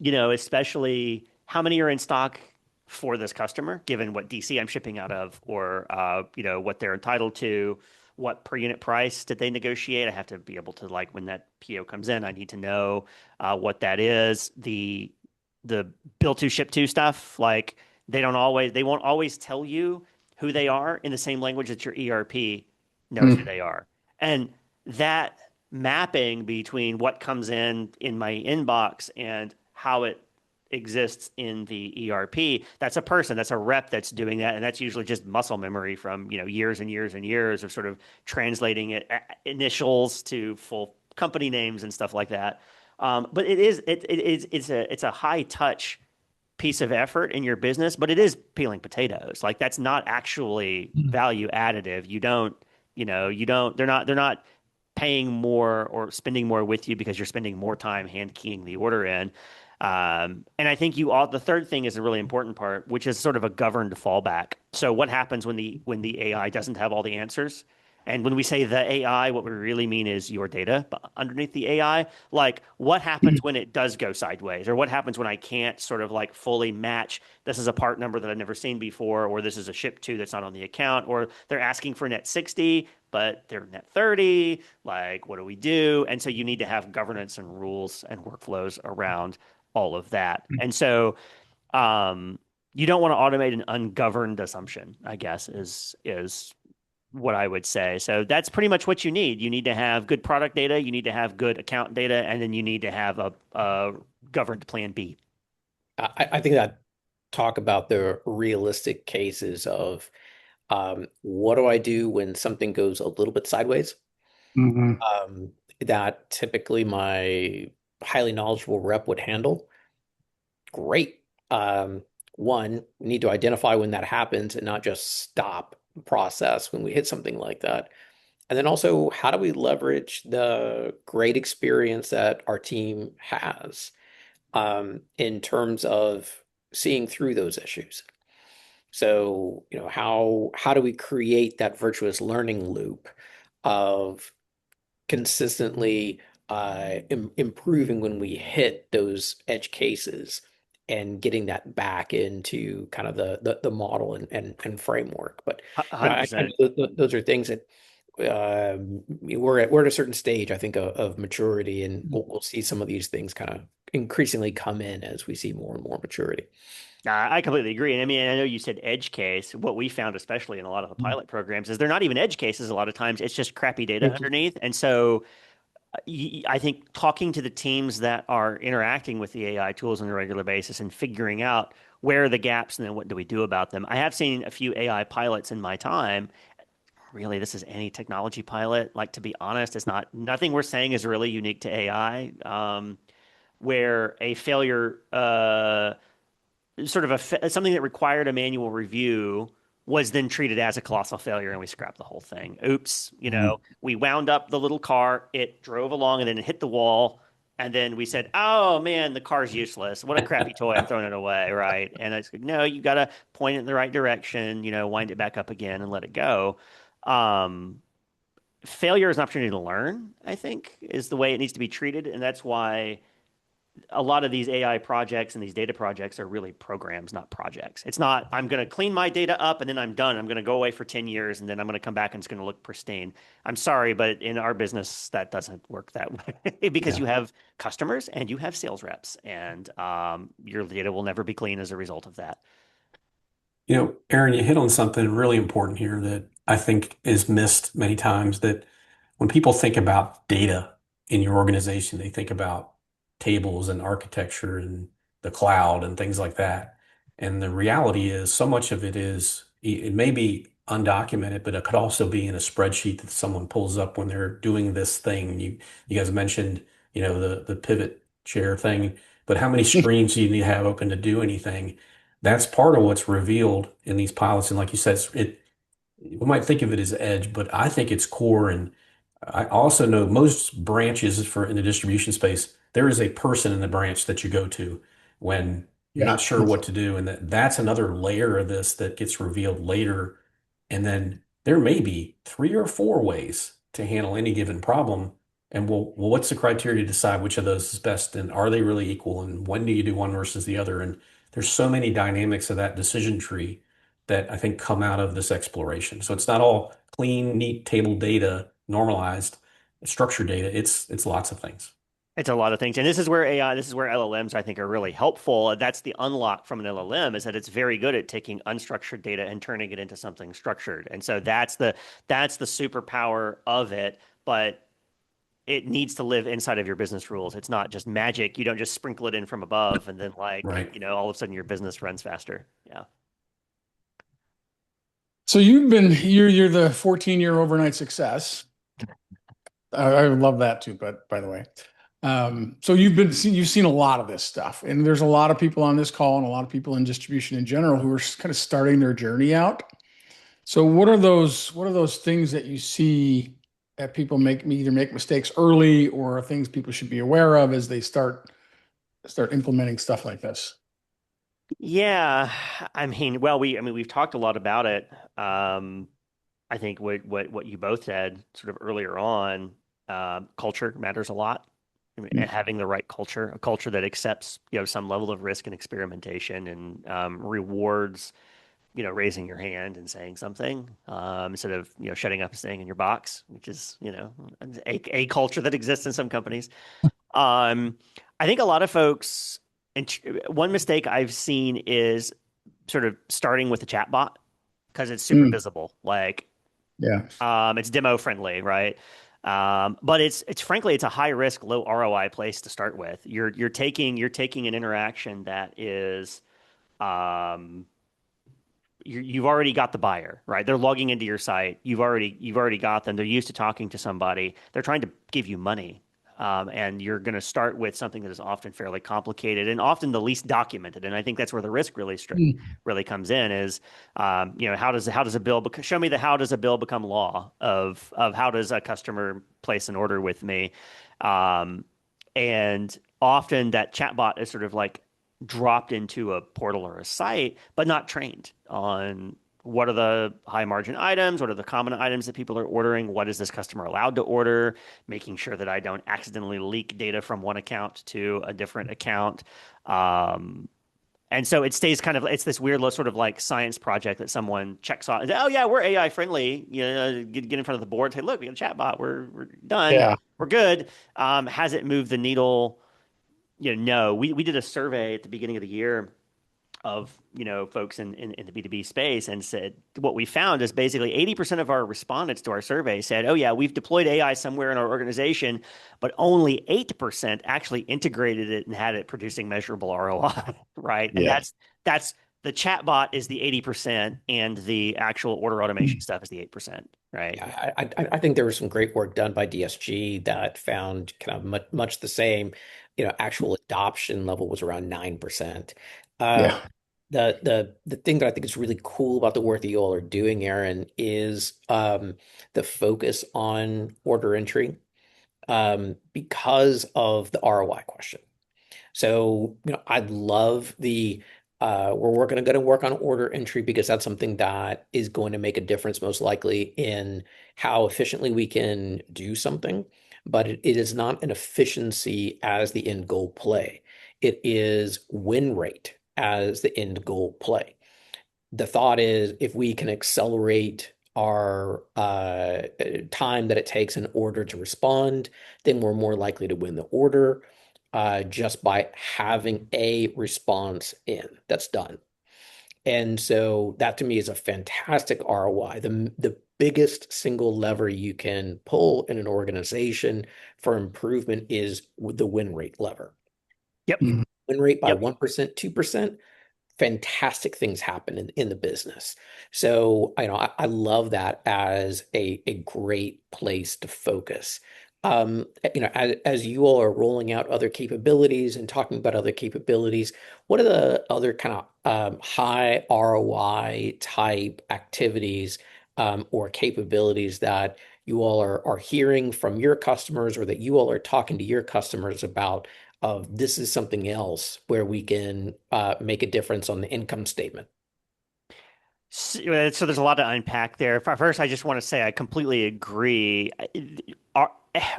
especially how many are in stock for this customer, given what DC I'm shipping out of, or what they're entitled to, what per unit price did they negotiate. I have to be able to, like, when that PO comes in, I need to know what that is. The bill to ship to stuff, like, they won't always tell you who they are in the same language that your ERP knows who Hmm. they are. And that mapping between what comes in my inbox and how it exists in the ERP. That's a person, that's a rep that's doing that, and that's usually just muscle memory from years and years and years of sort of translating it initials to full company names and stuff like that. But it's a high touch piece of effort in your business, but it is peeling potatoes. Like that's not actually value additive. They're not paying more or spending more with you because you're spending more time hand keying the order in. And I think the third thing is a really important part, which is sort of a governed fallback. So what happens when the AI doesn't have all the answers? And when we say the AI, what we really mean is your data underneath the AI. Like, what happens when it does go sideways? Or what happens when I can't sort of like fully match this is a part number that I've never seen before, or this is a ship to that's not on the account, or they're asking for net 60, but they're net 30. Like, what do we do? And so you need to have governance and rules and workflows around all of that. And so you don't want to automate an ungoverned assumption, I guess, is what I would say. So that's pretty much what you need. You need to have good product data, you need to have good account data, and then you need to have a governed plan B. I think that talk about the realistic cases of what do I do when something goes a little bit sideways? Mhm. That typically my highly knowledgeable rep would handle. Great. One, we need to identify when that happens and not just stop the process when we hit something like that. And then also, how do we leverage the great experience that our team has in terms of seeing through those issues? So, how do we create that virtuous learning loop of consistently improving when we hit those edge cases and getting that back into kind of the model and framework. But I know 100%. those are things that we're at a certain stage, I think, of maturity, and we'll see some of these things kind of increasingly come in as we see more and more maturity. I completely agree. And I mean, I know you said edge case. What we found, especially in a lot of the pilot programs, is they're not even edge cases a lot of times. It's just crappy data underneath. And so I think talking to the teams that are interacting with the AI tools on a regular basis and figuring out where are the gaps and then what do we do about them. I have seen a few AI pilots in my time. Really, this is any technology pilot. Like, to be honest, it's not, nothing we're saying is really unique to AI. Where a failure, sort of something that required a manual review was then treated as a colossal failure and we scrapped the whole thing. Oops, we wound up the little car, it drove along and then it hit the wall. And then we said, oh man, the car's useless. What a crappy toy. I'm throwing it away. Right. And it's like, no, you got to point it in the right direction, wind it back up again and let it go. Um, Failure is an opportunity to learn, I think, is the way it needs to be treated. And that's why a lot of these AI projects and these data projects are really programs, not projects. It's not, I'm going to clean my data up and then I'm done. I'm going to go away for 10 years and then I'm going to come back and it's going to look pristine. I'm sorry, but in our business, that doesn't work that way because Yeah. you have customers and you have sales reps and your data will never be clean as a result of that. Aaron, you hit on something really important here that I think is missed many times, that when people think about data in your organization, they think about tables and architecture and the cloud and things like that. And the reality is so much of it may be undocumented, but it could also be in a spreadsheet that someone pulls up when they're doing this thing. You guys mentioned, the pivot chair thing, but how many screens do you need to have open to do anything? That's part of what's revealed in these pilots. And like you said, we might think of it as edge, but I think it's core. And I also know most branches in the distribution space, there is a person in the branch that you go to when you're Yeah. not sure what to do. And that's another layer of this that gets revealed later. And then there may be 3 or 4 ways to handle any given problem. And what's the criteria to decide which of those is best? And are they really equal? And when do you do one versus the other? And there's so many dynamics of that decision tree that I think come out of this exploration. So it's not all clean, neat table data, normalized, structured data. It's lots of things. It's a lot of things. And this is where LLMs, I think, are really helpful. That's the unlock from an LLM is that it's very good at taking unstructured data and turning it into something structured. And so that's the superpower of it. But it needs to live inside of your business rules. It's not just magic. You don't just sprinkle it in from above and then Right. all of a sudden your business runs faster. Yeah. So you're the 14-year overnight success. I love that too, but by the way. So you've seen a lot of this stuff, and there's a lot of people on this call and a lot of people in distribution in general who are kind of starting their journey out. So what are those things that you see that people either make mistakes early or things people should be aware of as they start implementing stuff like this? Yeah. We've talked a lot about it. I think what you both said sort of earlier on, culture matters a lot. I mean, Mm. having the right culture, a culture that accepts, some level of risk and experimentation and rewards, raising your hand and saying something instead of, shutting up and staying in your box, which is, a culture that exists in some companies. Um, I think a lot of folks, and one mistake I've seen is sort of starting with a chatbot because it's super Mm. visible. Like, Yeah. it's demo friendly, right? But it's frankly it's a high risk, low ROI place to start with. You're taking an interaction that is um, you've already got the buyer, right? They're logging into your site. You've already got them. They're used to talking to somebody. They're trying to give you money. And you're going to start with something that is often fairly complicated and often the least documented. And I think that's where the risk Mm. really comes in is, how does a bill show me the how does a bill become law of how does a customer place an order with me, um, and often that chatbot is sort of like dropped into a portal or a site, but not trained on what are the high margin items, what are the common items that people are ordering, what is this customer allowed to order, making sure that I don't accidentally leak data from one account to a different account. Um, and so it stays it's this weird sort of like science project that someone checks off. And, oh yeah, we're AI friendly. Get in front of the board, say, look, we got a chatbot. We're done. Yeah. We're good. Has it moved the needle? No. We did a survey at the beginning of the year of folks in the B2B space and said what we found is basically 80% of our respondents to our survey said, oh yeah, we've deployed AI somewhere in our organization, but only 8% actually integrated it and had it producing measurable ROI, right? And Yeah. that's the chatbot is the 80% and the actual order automation stuff is the 8%, right? Yeah, I think there was some great work done by DSG that found kind of much the same, actual adoption level was around 9%. Uh, Yeah. the thing that I think is really cool about the work that you all are doing, Aaron, is the focus on order entry because of the ROI question. So, I love we're going to work on order entry because that's something that is going to make a difference most likely in how efficiently we can do something. But it is not an efficiency as the end goal play. It is win rate as the end goal play. The thought is if we can accelerate our time that it takes in order to respond, then we're more likely to win the order just by having a response in that's done. And so that to me is a fantastic ROI. The biggest single lever you can pull in an organization for improvement is the win rate lever. Yep. You Mm. win rate by Yep. 1%, 2%, fantastic things happen in the business. So, I love that as a great place to focus. As you all are rolling out other capabilities and talking about other capabilities, what are the other kind of high ROI type activities or capabilities that you all are hearing from your customers or that you all are talking to your customers about of this is something else where we can make a difference on the income statement. So there's a lot to unpack there. First, I just want to say I completely agree.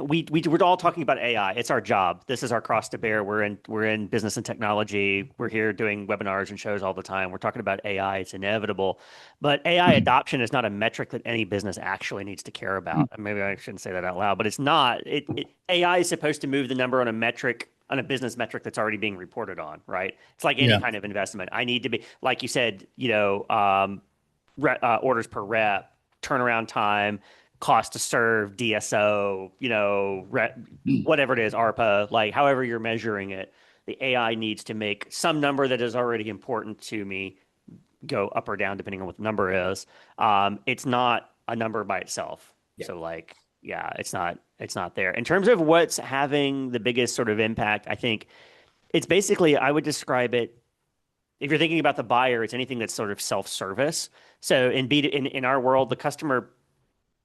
We're all talking about AI. It's our job. This is our cross to bear. We're in business and technology. We're here doing webinars and shows all the time. We're talking about AI. It's inevitable, but AI adoption is not a metric that any business actually needs to care Mm. about. And maybe I shouldn't say that out loud, but it's not. AI is supposed to move the number on a metric on a business metric that's already being reported on, right? It's like any Yeah. kind of investment. I need to be, like you said, orders per rep, turnaround time, cost to serve, DSO, whatever it is, ARPA, like however you're measuring it, the AI needs to make some number that is already important to me go up or down depending on what the number is. It's not a number by itself. Yeah. So like, yeah, it's not there. In terms of what's having the biggest sort of impact, I think it's basically, I would describe it, if you're thinking about the buyer, it's anything that's sort of self-service. So in our world, the customer,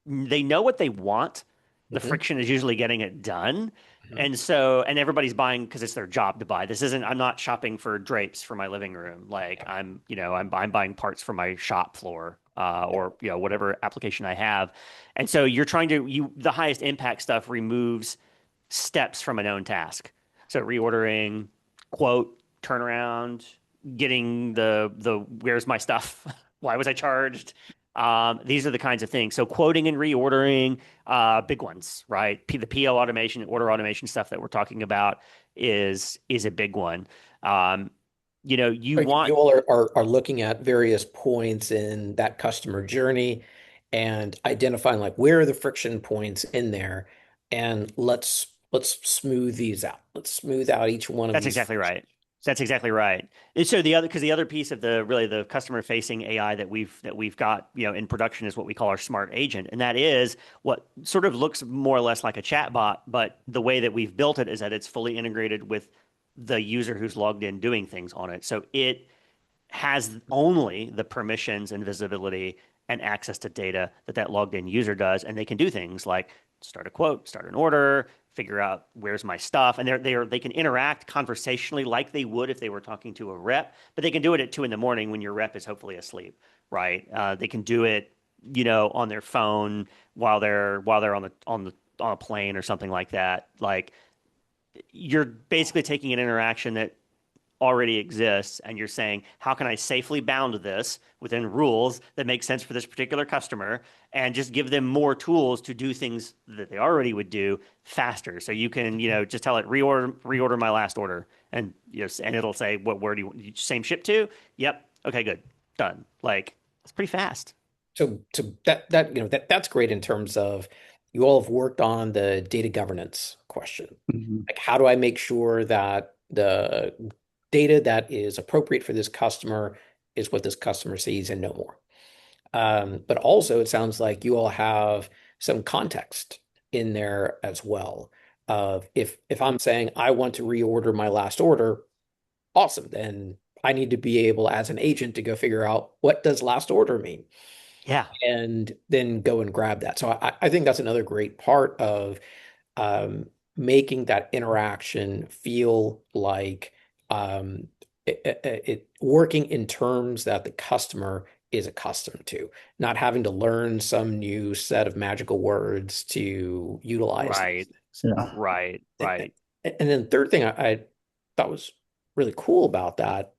they know what they want. The Hmm. friction is usually getting it done. Hmm. And everybody's buying because it's their job to buy. I'm not shopping for drapes for my living room. Like I'm buying parts for my shop floor, or, whatever application I have. And so the highest impact stuff removes steps from a known task. So reordering, quote, turnaround, getting the where's my stuff? Why was I charged? These are the kinds of things. So quoting and reordering, big ones, right? The PO automation, order automation stuff that we're talking about is a big one. You Like want you all are looking at various points in that customer journey and identifying like where are the friction points in there, and let's smooth these out. Let's smooth out each one of That's these exactly frictions. right. That's exactly right. And so the other piece of the customer facing AI that we've got, in production is what we call our smart agent. And that is what sort of looks more or less like a chatbot, but the way that we've built it is that it's fully integrated with the user who's logged in doing things on it. So it has only the permissions and visibility and access to data that logged in user does, and they can do things like start a quote, start an order, figure out where's my stuff, and they can interact conversationally like they would if they were talking to a rep, but they can do it at 2 a.m. when your rep is hopefully asleep, right? They can do it, on their phone while they're on a plane or something like that. Like you're basically taking an interaction that already exists and you're saying, how can I safely bound this within rules that make sense for this particular customer and just give them more tools to do things that they already would do faster. So you can, just tell it reorder my last order, and and it'll say, what word do you same ship to? Yep. Okay, good. Done. Like it's pretty fast. So that's great in terms of you all have worked on the data governance question. Mhm. Like how do I make sure that the data that is appropriate for this customer is what this customer sees and no more. But also, it sounds like you all have some context in there as well. Of if I'm saying I want to reorder my last order, awesome. Then I need to be able, as an agent, to go figure out what does last order mean, Yeah. and then go and grab that. So I think that's another great part of um, making that interaction feel like it working in terms that the customer is accustomed to, not having to learn some new set of magical words to utilize these Right. things. Yeah. Right. And, Right. and then third thing I thought was really cool about that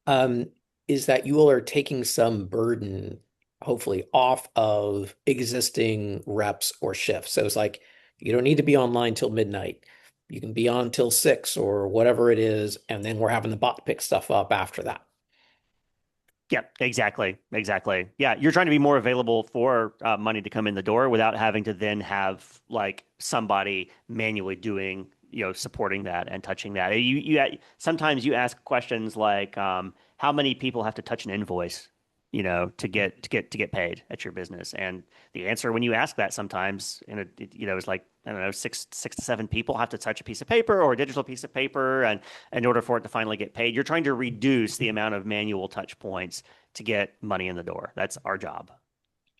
um, is that you all are taking some burden, hopefully, off of existing reps or shifts. So it's like you don't need to be online till midnight. You can be on till 6 or whatever it is, and then we're having the bot pick stuff up after that. Yep, exactly, exactly. Yeah, you're trying to be more available for money to come in the door without having to then have like somebody manually doing, supporting that and touching that. Sometimes you ask questions like, how many people have to touch an invoice, to get paid at your business? And the answer when you ask that sometimes, is like, I don't know, six to seven people have to touch a piece of paper or a digital piece of paper, and in order for it to finally get paid, you're trying to reduce the amount of manual touch points to get money in the door. That's our job.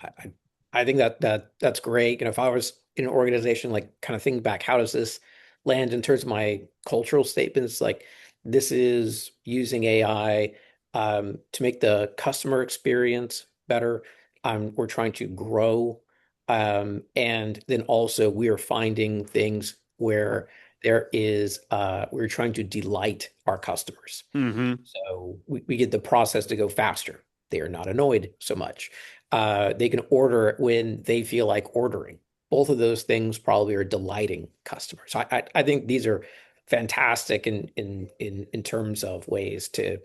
I, I think that's great. If I was in an organization, like kind of thinking back, how does this land in terms of my cultural statements? Like this is using AI to make the customer experience better. We're trying to grow, and then also we are finding things where we're trying to delight our customers. Hmm. So we get the process to go faster. They are not annoyed so much. They can order when they feel like ordering. Both of those things probably are delighting customers. I think these are fantastic in terms of ways to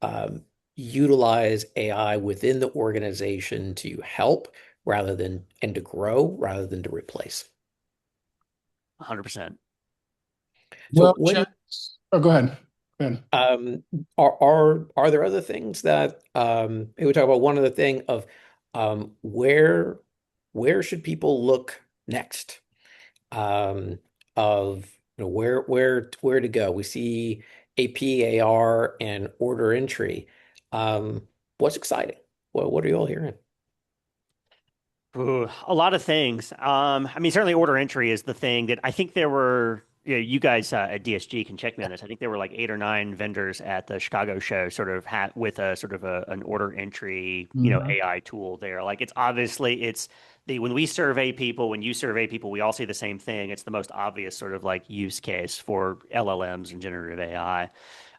um, utilize AI within the organization to help and to grow rather than to replace. 100%. So Well, when oh, go ahead. Go ahead. are there other things that maybe we talk about one other thing of where should people look next? Of where to go. We see AP, AR, and order entry. What's exciting? What are you all hearing? Ooh, a lot of things. I mean, certainly order entry is the thing that I think there were, you guys at DSG can check me on this. I think there were like 8 or 9 vendors at the Chicago show, sort of had with a sort of an order entry, Mhm. AI tool there. Like it's obviously it's the when we survey people, when you survey people, we all see the same thing. It's the most obvious sort of like use case for LLMs and generative AI.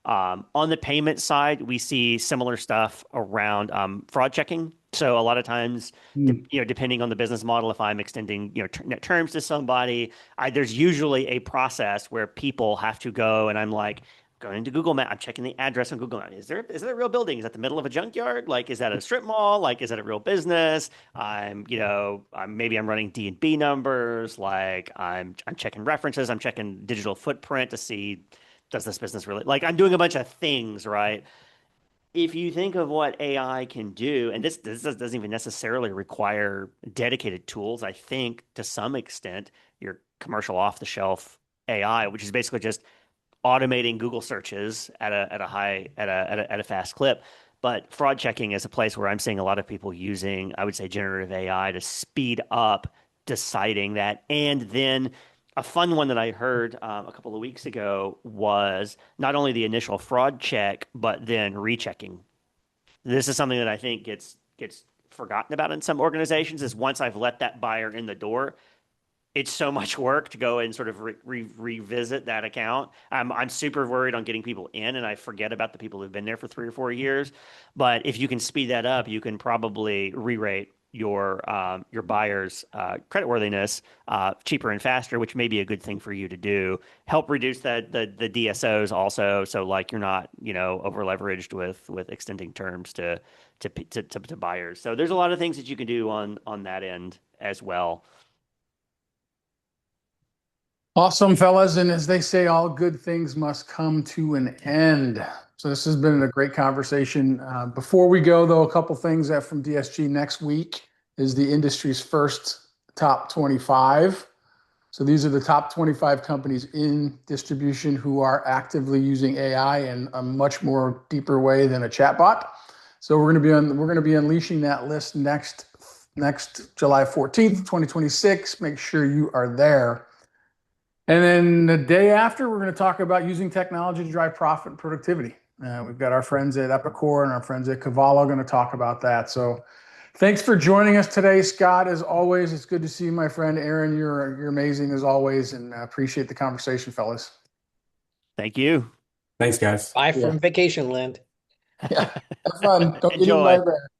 On the payment side, we see similar stuff around fraud checking. So a lot of times, Mm. depending on the business model, if I'm extending, net terms to somebody, there's usually a process where people have to go, and I'm like going into Google Map, I'm checking the address on Google Map. Is that a real building? Is that the middle of a junkyard? Like, is that a strip mall? Like, is that a real business? Maybe I'm running D&B numbers. Like, I'm checking references. I'm checking digital footprint to see does this business really like I'm doing a bunch of things, right? If you think of what AI can do, and this doesn't even necessarily require dedicated tools, I think to some extent, your commercial off the shelf AI, which is basically just automating Google searches at a fast clip. But fraud checking is a place where I'm seeing a lot of people using, I would say, generative AI to speed up deciding that. And then a fun one that I heard a couple of weeks ago was not only the initial fraud check, but then rechecking. This is something that I think gets forgotten about in some organizations. Is once I've let that buyer in the door, it's so much work to go and sort of revisit that account. I'm super worried on getting people in, and I forget about the people who've been there for 3 or 4 years. But if you can speed that up, you can probably re-rate your buyer's creditworthiness cheaper and faster, which may be a good thing for you to do. Help reduce the DSOs also, so like you're not over leveraged with extending terms to buyers. So there's a lot of things that you can do on that end as well. Awesome, fellas. And as they say, all good things must come to an end. So this has been a great conversation. Before we go, though, a couple things that from DSG next week is the industry's first top 25. So these are the top 25 companies in distribution who are actively using AI in a much more deeper way than a chatbot. So we're going to be unleashing that list next July 14th, 2026. Make sure you are there. And then the day after, we're going to talk about using technology to drive profit and productivity. We've got our friends at Epicor and our friends at Cavallo going to talk about that. So thanks for joining us today, Scott. As always, it's good to see you, my friend. Aaron, you're amazing as always, and I appreciate the conversation, fellas. Thank you. Thanks, guys. Bye Yeah. from vacation land. Yeah. Have fun. Don't get eaten by Enjoy. a bear.